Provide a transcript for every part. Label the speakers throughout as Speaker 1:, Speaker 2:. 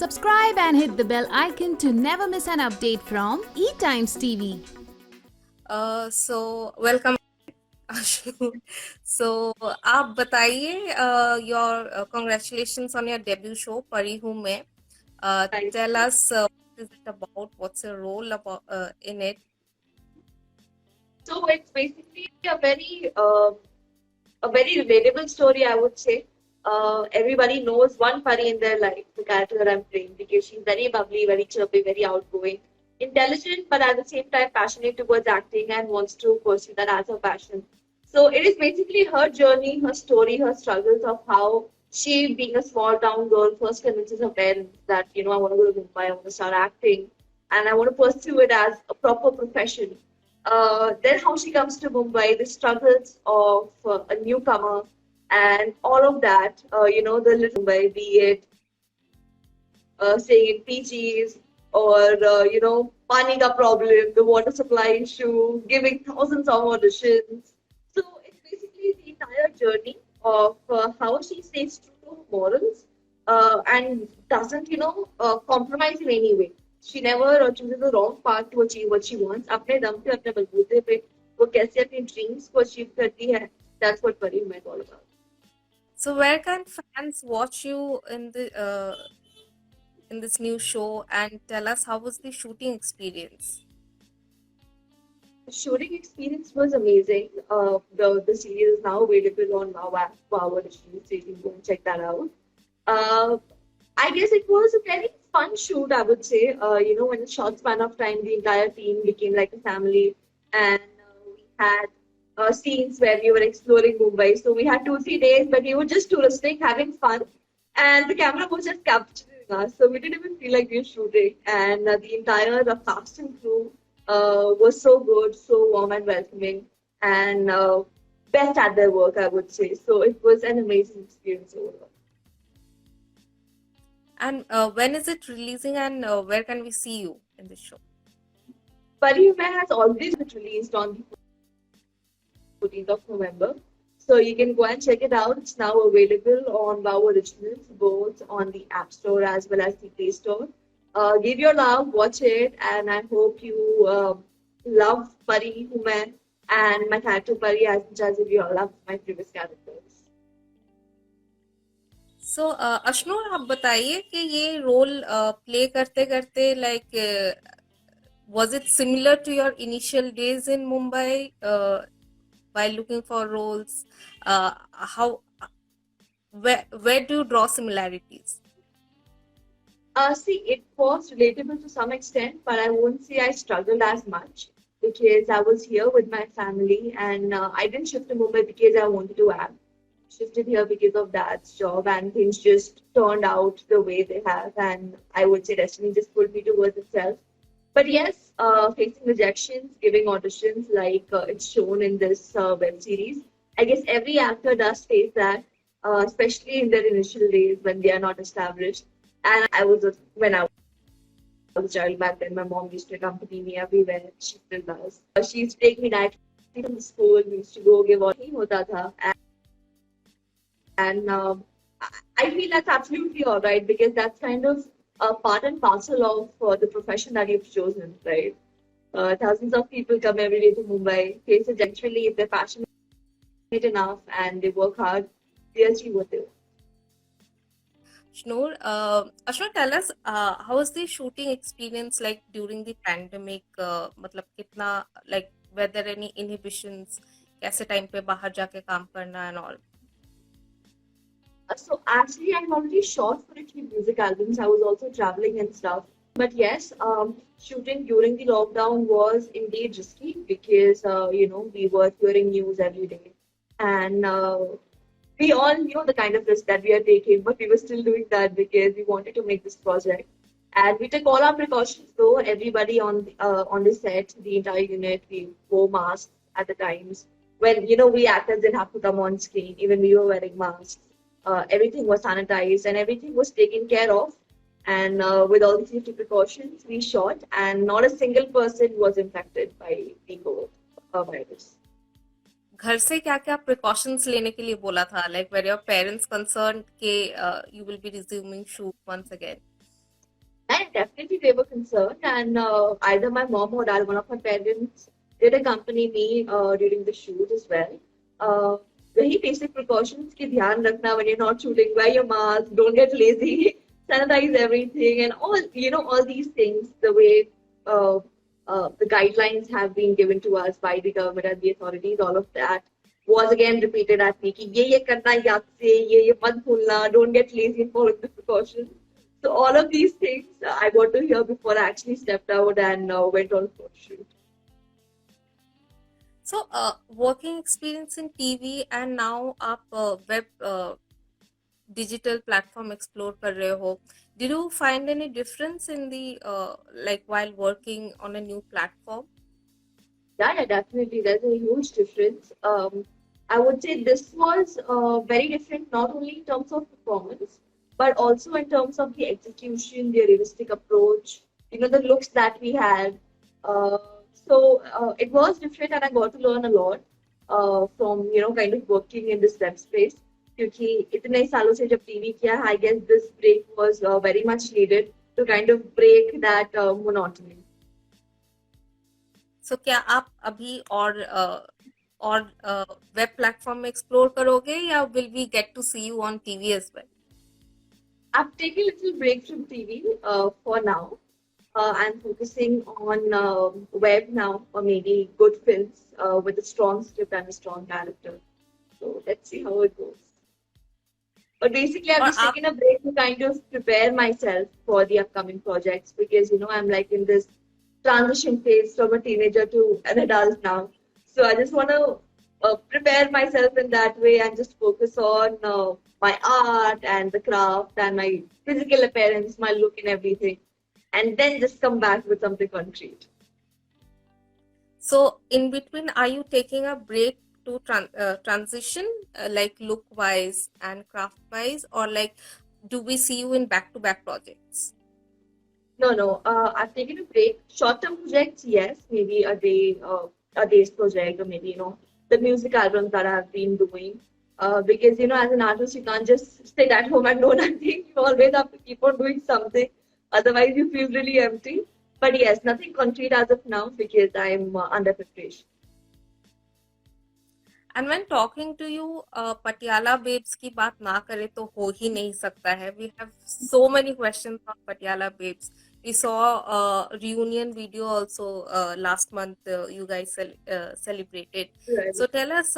Speaker 1: subscribe and hit the bell icon to never miss an update from eTimes TV.
Speaker 2: So welcome Ashu. So आप बताइए your congratulations on your debut show Pari Hu Main.
Speaker 3: Right.
Speaker 2: Tell us what is it about, what's your role about in it.
Speaker 3: So it's basically a very relatable story, I would say. Everybody knows one Pari in their life, the character that I'm playing, because she's very bubbly, very chirpy, very outgoing, intelligent, but at the same time passionate towards acting and wants to pursue that as her passion. So it is basically her journey, her story, her struggles of how she, being a small town girl, first convinces her parents that, I want to go to Mumbai, I want to start acting, and I want to pursue it as a proper profession. Then how she comes to Mumbai, the struggles of a newcomer, and all of that. The little Mumbai, be it staying in PGs or pani ka problem, the water supply issue, giving thousands of auditions. So it's basically the entire journey of how she stays true to her morals and doesn't compromise in any way. She never chooses the wrong path to achieve what she wants. अपने दम पे अपने बलबूते पे वो कैसे अपनी dreams को achieve करती है. That's what Pari Hum Main is all about.
Speaker 2: So where can fans watch you in this new show, and tell us how was the shooting experience?
Speaker 3: The shooting experience was amazing. The series is now available on Wow app, Wow Original, so you can go and check that out. Uh, I guess it was a very fun shoot, I would say. In a short span of time, the entire team became like a family, and we had scenes where we were exploring Mumbai. So we had 2 3 days, but we were just touristing, having fun, and the camera was just capturing us. So we didn't even feel like we were shooting, and the entire cast and crew was so good, so warm and welcoming, and best at their work, I would say. So it was an amazing experience overall.
Speaker 2: And when is it releasing, and where can we see you in this show?
Speaker 3: Pari Hum Main has already been released on the 14th of November. So you can go and check it out. It's now available on Wow Originals, both on the App Store as well as the Play Store. Give your love, watch it, and I hope you love Pari Hum Main and my character Pari as much as you all love my previous characters.
Speaker 2: सो अशनूर आप बताइए कि ये role play करते करते like was it similar to your initial days in Mumbai while looking for roles? How where do you draw similarities?
Speaker 3: See, it was relatable to some extent, but I won't say I struggled as much because I was here with my family and I didn't shift to Mumbai because I wanted to act. Shifted here because of dad's job, and things just turned out the way they have. And I would say destiny just pulled me towards itself. But yes, facing rejections, giving auditions like it's shown in this web series, I guess every actor does face that, especially in their initial days when they are not established. And when I was a child back then, my mom used to accompany me everywhere. She still does. She used to take me directly from the school. We used to go give audition hota tha. And I feel that's absolutely all right because that's kind of a part and parcel of the profession that you've chosen, right? Thousands of people come every day to Mumbai, face eventually if they're passionate enough and they work hard, they achieve what they want.
Speaker 2: Shnur, Ashna, tell us how was the shooting experience like during the pandemic? मतलब कितना like were there any inhibitions? कैसे time पे बाहर जाके काम करना and all?
Speaker 3: So actually, I've already shot for a few music albums. I was also traveling and stuff. But yes, shooting during the lockdown was indeed risky because we were hearing news every day, and we all knew the kind of risk that we are taking, but we were still doing that because we wanted to make this project. And we took all our precautions though. Everybody on the set, the entire unit, we wore masks at the times. When we actors didn't have to come on screen, even we were wearing masks. Everything was sanitized and everything was taken care of. And with all the safety precautions, we shot, and not a single person was infected by the COVID virus.
Speaker 2: घर से क्या क्या precautions लेने के लिए बोला था, like were your parents concerned कि you will be resuming shoot once again?
Speaker 3: And definitely they were concerned, and either my mom or dad, one of my parents, did accompany me during the shoot as well. Very basic precautions ki dhyan rakhna when you're not shooting, wear your mask, don't get lazy, sanitize everything, and all all these things. The way uh, the guidelines have been given to us by the government and the authorities, all of that was again repeated at me. Ki ye karna है याद से, ये mat bhulna, don't get lazy and follow the precautions. So all of these things I got to hear before I actually stepped out and went on photo shoot.
Speaker 2: So, working experience in TV and now आप web digital platform explore कर रहे हो. Did you find any difference in the like while working on a new platform?
Speaker 3: Yeah, definitely. There's a huge difference. I would say this was very different, not only in terms of performance, but also in terms of the execution, the realistic approach, the looks that we had. Uh, so it was different, and I got to learn a lot from kind of working in this web space. क्योंकि इतने सालों से जब TV किया है, I guess this break was very much needed to kind of break that monotony.
Speaker 2: So, क्या आप अभी और वेब प्लेटफॉर्म में एक्सप्लोर करोगे या will we get to see you on TV as well?
Speaker 3: I've taken a little break from TV for now. I'm focusing on web now, or maybe good films with a strong script and a strong character. So let's see how it goes. But basically, I've
Speaker 2: और
Speaker 3: just
Speaker 2: आप
Speaker 3: taken a break to kind of prepare myself for the upcoming projects because I'm like in this transition phase from a teenager to an adult now. So I just want to prepare myself in that way and just focus on my art and the craft and my physical appearance, my look and everything, and then just come back with something concrete.
Speaker 2: So, in between, are you taking a break to transition, like look wise and craft wise, or like do we see you in back-to-back projects?
Speaker 3: No. I've taken a break. Short-term projects, yes, maybe a day's project, or maybe the music albums that I've been doing. Because as an artist, you can't just sit at home and do nothing. You always have to keep on doing something. Otherwise, you feel really empty. But yes, nothing concrete as of now because I'm under preparation.
Speaker 2: And when talking to you, Patiala Babes की बात ना करे तो हो ही नहीं सकता है. We have so many questions on Patiala Babes. We saw a reunion video also last month. You guys celebrated.
Speaker 3: Right.
Speaker 2: So tell us,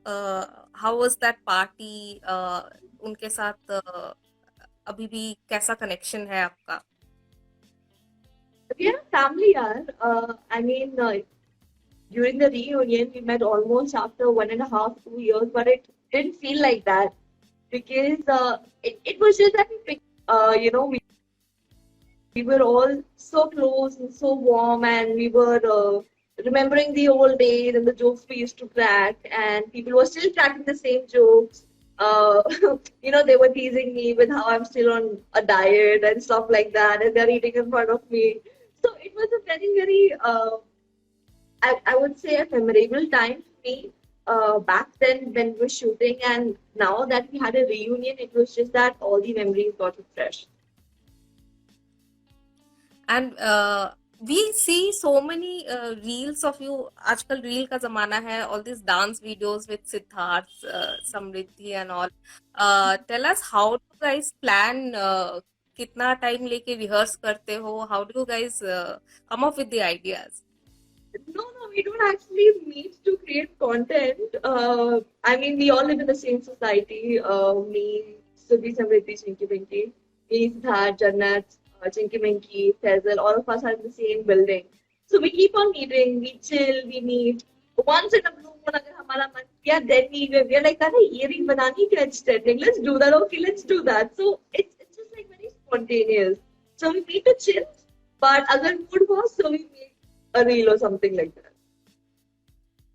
Speaker 2: how was that party? उनके साथ अभी भी कैसा connection है आपका?
Speaker 3: We are a family, yaar. I mean, during the reunion, we met almost after 1.5, 2 years, but it didn't feel like that because it was just that we were all so close and so warm, and we were remembering the old days and the jokes we used to crack, and people were still cracking the same jokes. They were teasing me with how I'm still on a diet and stuff like that, and they're eating in front of me. So it was a very, very I would say a memorable time for me back then when we were shooting, and now that we had a reunion, it was just that all the memories got refreshed.
Speaker 2: And we see so many reels of you. आजकल reel का ज़माना है. All these dance videos with Siddharth, Samriddhi and all. Tell us, how do you guys plan? कितना time लेके rehearse करते हो? How do you guys come up with the ideas?
Speaker 3: No, we don't actually meet to create content. I mean, we all live in the same society. Me, Subhi, Samriddhi, Chinky Pinky, me, Siddharth, Jannat, Chinky Minky, Faisal, all of us are in the same building. So we keep on meeting, we chill, we meet. Once in a blue moon, अगर हमारा मन किया, then we are like, अरे ये ring बनानी क्या trending? Let's do that. Okay, let's do that. So it's just like very spontaneous. So we meet to chill, but अगर mood was, so we make a reel or something like that.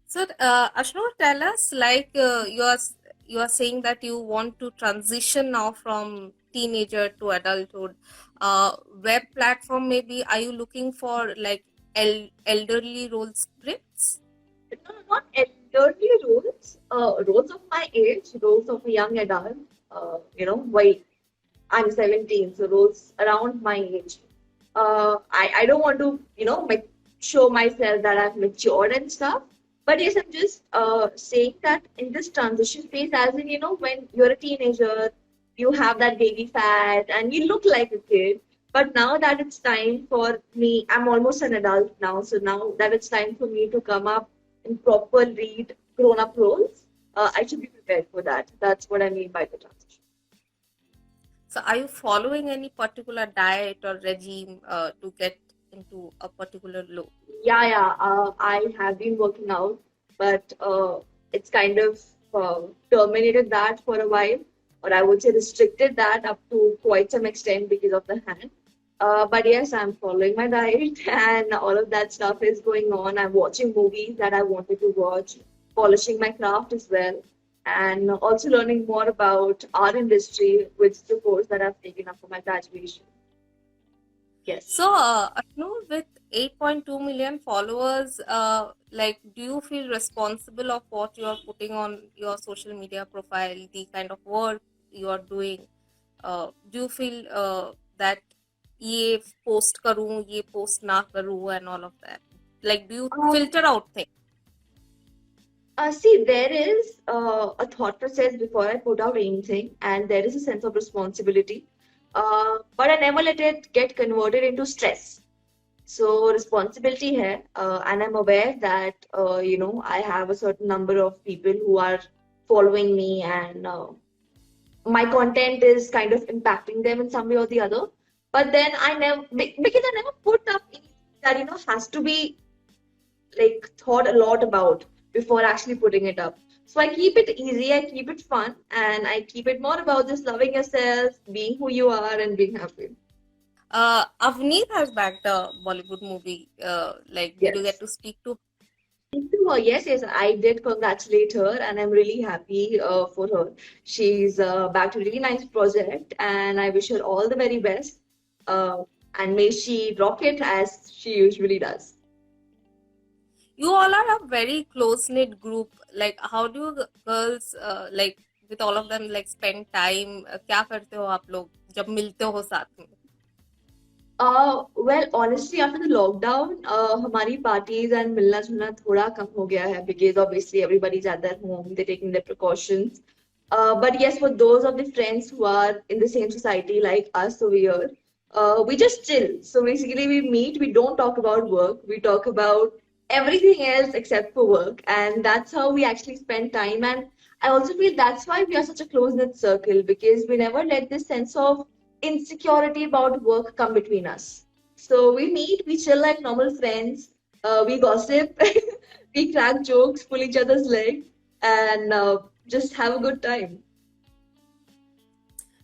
Speaker 2: So, Ashnur, tell us, like you are saying that you want to transition now from teenager to adulthood. Web platform, maybe, are you looking for like elderly role scripts?
Speaker 3: No, not elderly roles. Roles of my age, roles of a young adult. Why I'm 17, so roles around my age. I don't want to, show myself that I've matured and stuff. But yes, I'm just saying that in this transition phase, as in, when you're a teenager, you have that baby fat and you look like a kid. But now that it's time for me, I'm almost an adult now. So now that it's time for me to come up and proper lead grown up roles, I should be prepared for that. That's what I mean by the transition.
Speaker 2: So, are you following any particular diet or regime to get into a particular look?
Speaker 3: Yeah. I have been working out, but it's kind of terminated that for a while, or I would say restricted that up to quite some extent because of the hand. But yes, I'm following my diet and all of that stuff is going on. I'm watching movies that I wanted to watch, polishing my craft as well, and also learning more about our industry, which is the course that I've taken up for my graduation. Yes.
Speaker 2: So, with 8.2 million followers, do you feel responsible of what you are putting on your social media profile, the kind of work you are doing? Do you feel that ये post करूँ, ये post ना करूँ, and all of that? Like, do you filter out things?
Speaker 3: See, there is a thought process before I put out anything, and there is a sense of responsibility. But I never let it get converted into stress. So responsibility here, and I'm aware that I have a certain number of people who are following me, and my content is kind of impacting them in some way or the other. But then I never because I never put up anything that has to be like thought a lot about before actually putting it up. So I keep it easy, I keep it fun, and I keep it more about just loving yourself, being who you are, and being happy.
Speaker 2: Avneet has backed a Bollywood movie. Did you get
Speaker 3: Yes.
Speaker 2: to speak to?
Speaker 3: Yes, I did congratulate her, and I'm really happy for her. She's backed a really nice project, and I wish her all the very best. Uh, and may she rock it as she usually does.
Speaker 2: You all are a very close knit group. Like, how do you girls with all of them spend time? क्या करते हो आप लोग जब मिलते हो साथ में?
Speaker 3: Well, honestly, after the lockdown, हमारी parties and मिलना जुलना थोड़ा कम हो गया है because obviously everybody's at their home, they're taking their precautions. But yes, for those of the friends who are in the same society like us over here, we just chill. So basically, we meet, we don't talk about work, we talk about everything else except for work, and that's how we actually spend time. And I also feel that's why we are such a close-knit circle because we never let this sense of insecurity about work come between us. So we meet, we chill like normal friends, we gossip, we crack jokes, pull each other's leg, and just have a good time.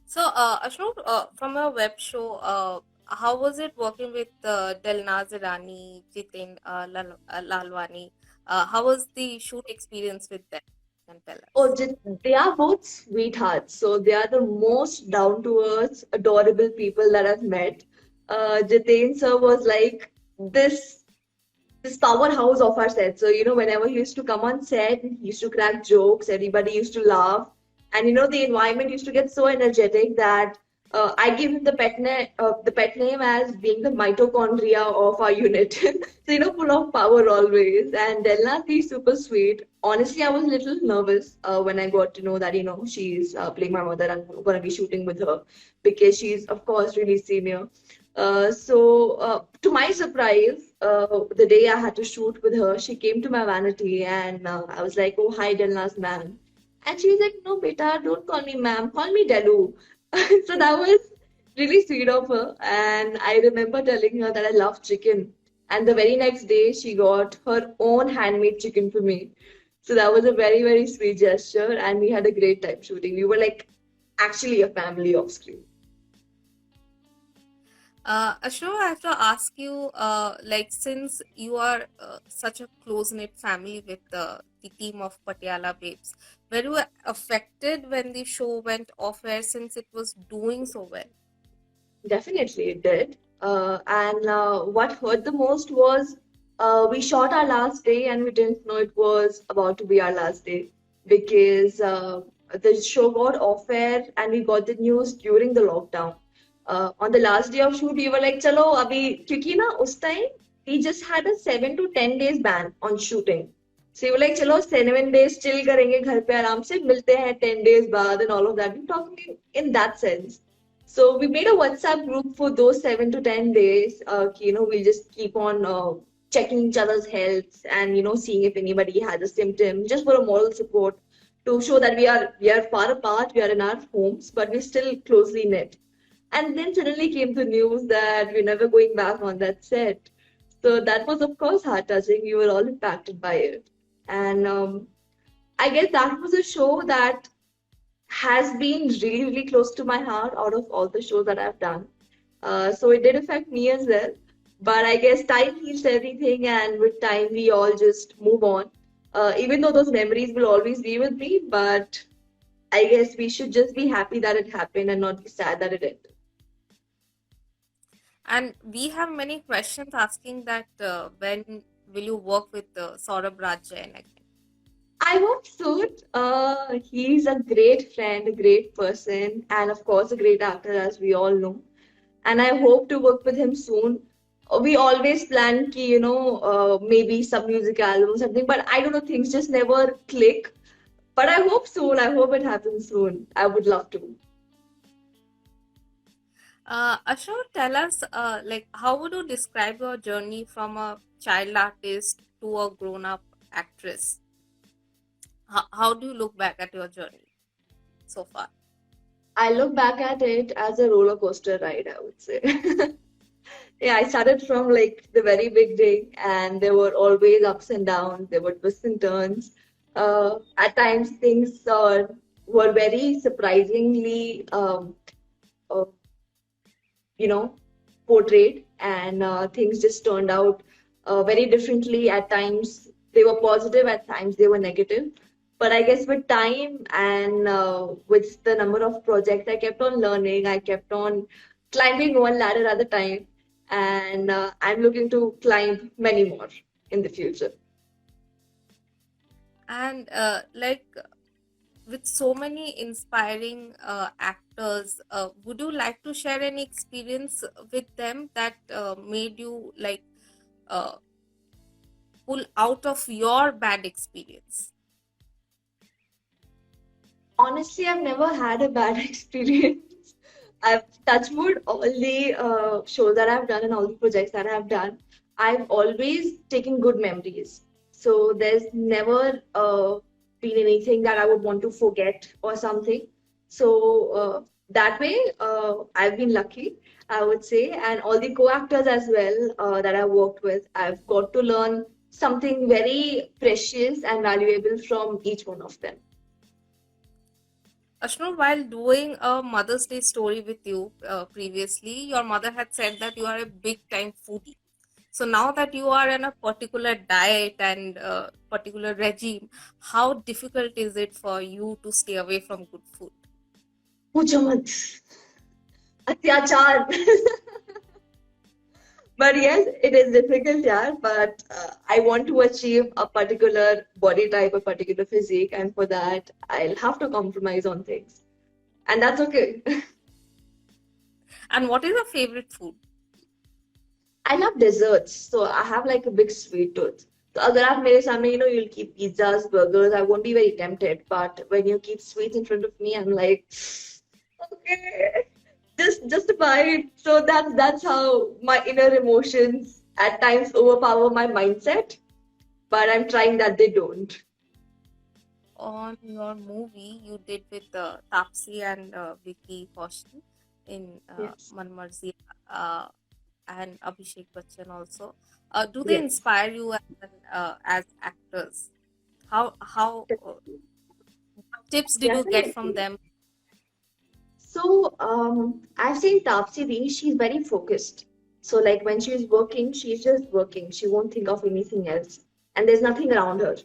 Speaker 2: So, Ashok, from a web show, how was it working with Delnaz Irani, Jitin Lalwani? How was the shoot experience with them? You can tell us.
Speaker 3: They are both sweethearts. So they are the most down to earth, adorable people that I've met. Jitain sir was like this powerhouse of our set. So, whenever he used to come on set, he used to crack jokes, everybody used to laugh. And, the environment used to get so energetic that I give him the pet name as being the mitochondria of our unit. So, full of power always. And Delna, is super sweet. Honestly, I was a little nervous when I got to know that, she's playing my mother and I'm going to be shooting with her because she's, of course, really senior. To my surprise, the day I had to shoot with her, she came to my vanity and I was like, "Oh, hi, Delna's ma'am." And she was like, "No, beta, don't call me ma'am, call me Delu." So that was really sweet of her. And I remember telling her that I love chicken. And the very next day, she got her own handmade chicken for me. So that was a very, very sweet gesture. And we had a great time shooting. We were like actually a family off screen.
Speaker 2: Ashok, I have to ask you, since you are such a close-knit family with the team of Patiala Babes, were you affected when the show went off air since it was doing so well?
Speaker 3: Definitely, it did. And what hurt the most was we shot our last day and we didn't know it was about to be our last day because the show got off air and we got the news during the lockdown. On the last day of shoot, we were like, चलो अभी क्योंकि ना उस time we just had a 7 to 10 days ban on shooting. So we were like, चलो 7 days chill करेंगे घर पे आराम से मिलते हैं 10 days बाद and all of that. We're talking in that sense. So we made a WhatsApp group for those 7 to 10 days. We'll just keep on checking each other's health and seeing if anybody has a symptom, just for a moral support to show that we are far apart, we are in our homes, but we're still closely knit. And then suddenly came the news that we're never going back on that set. So that was, of course, heart touching. We were all impacted by it. And I guess that was a show that has been really, really close to my heart out of all the shows that I've done. So it did affect me as well. But I guess time heals everything, and with time, we all just move on. Even though those memories will always be with me, but I guess we should just be happy that it happened and not be sad that it ended.
Speaker 2: And we have many questions asking that when will you work with Saurabh Raj Jain again?
Speaker 3: I hope soon. He's a great friend, a great person, and of course, a great actor, as we all know. And I hope to work with him soon. We always plan ki, maybe some music album, something, but I don't know, things just never click. But I hope soon. I hope it happens soon. I would love to.
Speaker 2: Ashok, tell us, how would you describe your journey from a child artist to a grown-up actress? How do you look back at your journey so far?
Speaker 3: I look back at it as a roller coaster ride, I would say. Yeah, I started from like the very beginning, and there were always ups and downs, there were twists and turns. At times, things were very surprisingly, uh, portrayed, and things just turned out very differently. At times, they were positive, at times, they were negative. But I guess with time and with the number of projects, I kept on learning. I kept on climbing one ladder at a time. And I'm looking to climb many more in the future.
Speaker 2: And with so many inspiring actors, would you like to share any experience with them that made you pull out of your bad experience?
Speaker 3: Honestly, I've never had a bad experience. I've touched wood all the shows that I've done and all the projects that I've done. I've always taken good memories. So there's never been anything that I would want to forget or something. So that way, I've been lucky, I would say. And all the co-actors as well that I've worked with, I've got to learn something very precious and valuable from each one of them.
Speaker 2: Ashnu, while doing a Mother's Day story with you previously, your mother had said that you are a big time foodie. So now that you are in a particular diet and particular regime, how difficult is it for you to stay away from good food?
Speaker 3: पूछो मत अत्याचार. But yes, it is difficult, yeah. But I want to achieve a particular body type, a particular physique, and for that, I'll have to compromise on things, and that's okay.
Speaker 2: And what is your favorite food?
Speaker 3: I love desserts, so I have like a big sweet tooth. So अगर आप मेरे सामने, you'll keep pizzas, burgers, I won't be very tempted. But when you keep sweets in front of me, I'm like, okay, just a bite. So that's how my inner emotions at times overpower my mindset. But I'm trying that they don't.
Speaker 2: On your movie you did with Taapsee and Vicky Kaushal in
Speaker 3: Yes.
Speaker 2: Man Marzi and Abhishek Bachchan also. Do they
Speaker 3: Yes.
Speaker 2: inspire you as actors? How what tips did you get from
Speaker 3: Definitely.
Speaker 2: them?
Speaker 3: So I've seen Taapsee Dee, she's very focused. So like when she's working, she's just working. She won't think of anything else. And there's nothing around her.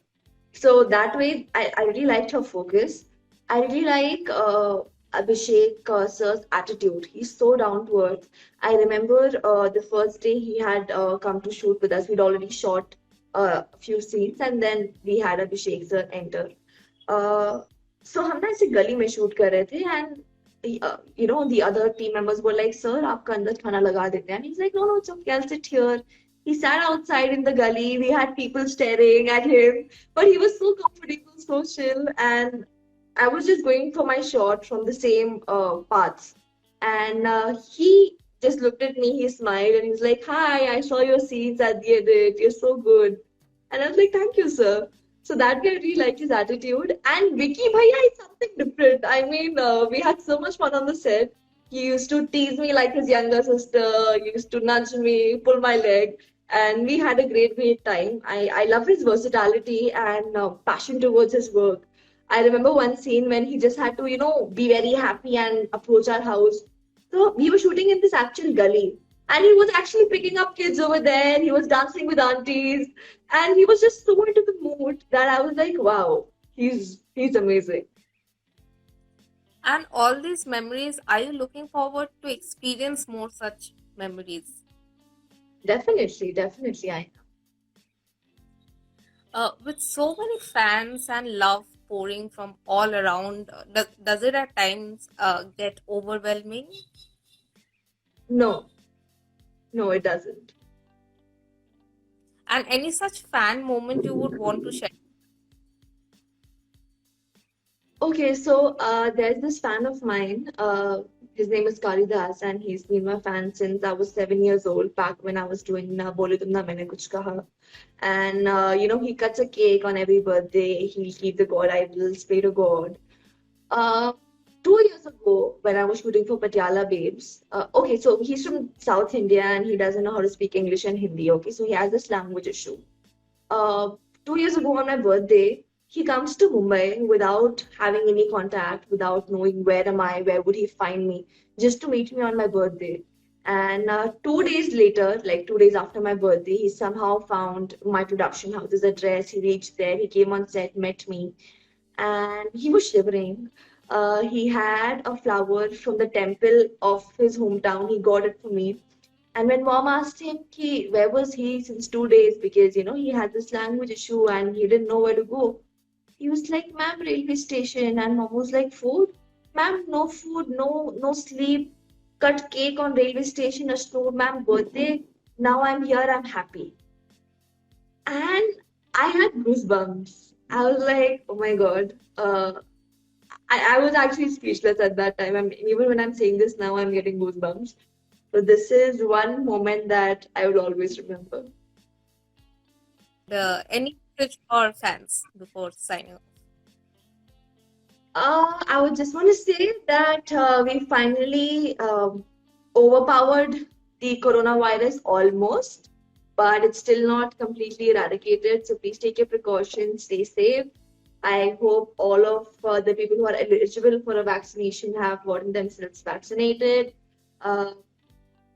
Speaker 3: So that way, I really liked her focus. I really like Abhishek sir's attitude. He's so down to earth. I remember the first day he had come to shoot with us. We'd already shot a few scenes, and then we had Abhishek sir enter. So हम ना ऐसे गली में shoot कर रहे थे, and the other team members were like, "Sir, aapka andar khana laga dete hain." And he's like, "No, no, it's okay. I'll sit here." He sat outside in the gully. We had people staring at him, but he was so comfortable, so chill. And I was just going for my shot from the same paths. And he just looked at me, he smiled, and he's like, "Hi, I saw your scenes at the edit. You're so good." And I was like, "Thank you, sir." So that guy really liked his attitude. And Vicky Bhaiya is something different. I mean, we had so much fun on the set. He used to tease me like his younger sister, he used to nudge me, pull my leg, and we had a great time. I love his versatility and passion towards his work. I remember one scene when he just had to, be very happy and approach our house. So we were shooting in this actual gully, and he was actually picking up kids over there. He was dancing with aunties, and he was just so into the mood that I was like, wow, he's amazing.
Speaker 2: And all these memories, are you looking forward to experience more such memories?
Speaker 3: Definitely, I
Speaker 2: With so many fans and love pouring from all around, does it at times get overwhelming?
Speaker 3: no, no, it doesn't.
Speaker 2: And any such fan moment you would want to share?
Speaker 3: Okay, so there's this fan of mine. His name is Kalidas, and he's been my fan since I was 7 years old, back when I was doing Bole Tumna Maine Kuch Kaha. And he cuts a cake on every birthday. He'll keep the God idols, pray to God. Uh, 2 years ago, when I was shooting for Patiala Babes, okay, so he's from South India and he doesn't know how to speak English and Hindi. Okay, so he has this language issue. uh, 2 years ago on my birthday, he comes to Mumbai without having any contact, without knowing where am I, where would he find me, just to meet me on my birthday. And 2 days later, like 2 days after my birthday, he somehow found my production house's address. He reached there, he came on set, met me, and he was shivering. He had a flower from the temple of his hometown. He got it for me. And when mom asked him where was he since 2 days, because he had this language issue and he didn't know where to go, he was like, "Ma'am, railway station." And mom was like, "Food? Ma'am, no food, no sleep. Cut cake on railway station, assured, ma'am, birthday. Now I'm here, I'm happy." And I had goosebumps. I was like, oh my God. I was actually speechless at that time. Even when I'm saying this now, I'm getting goosebumps. So this is one moment that I will always remember.
Speaker 2: Any message for fans before signing off?
Speaker 3: I would just want to say that we finally overpowered the coronavirus almost, but it's still not completely eradicated. So please take your precautions, stay safe. I hope all of the people who are eligible for a vaccination have gotten themselves vaccinated. Uh,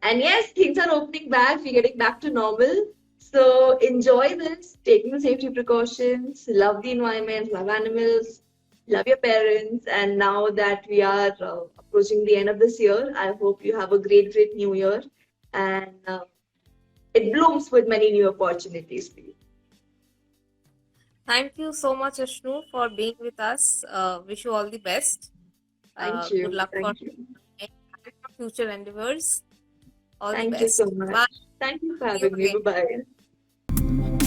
Speaker 3: and yes, things are opening back. We're getting back to normal. So enjoy this, taking the safety precautions, love the environment, love animals, love your parents. And now that we are approaching the end of this year, I hope you have a great new year. And it blooms with many new opportunities for you.
Speaker 2: Thank you so much, Ashnu, for being with us. Wish you all the best.
Speaker 3: Thank you.
Speaker 2: Good luck for
Speaker 3: Thank you.
Speaker 2: future endeavors. All the
Speaker 3: Thank you
Speaker 2: best.
Speaker 3: so much.
Speaker 2: Bye.
Speaker 3: Thank you for
Speaker 2: See you
Speaker 3: having me.
Speaker 2: again.
Speaker 3: Bye bye.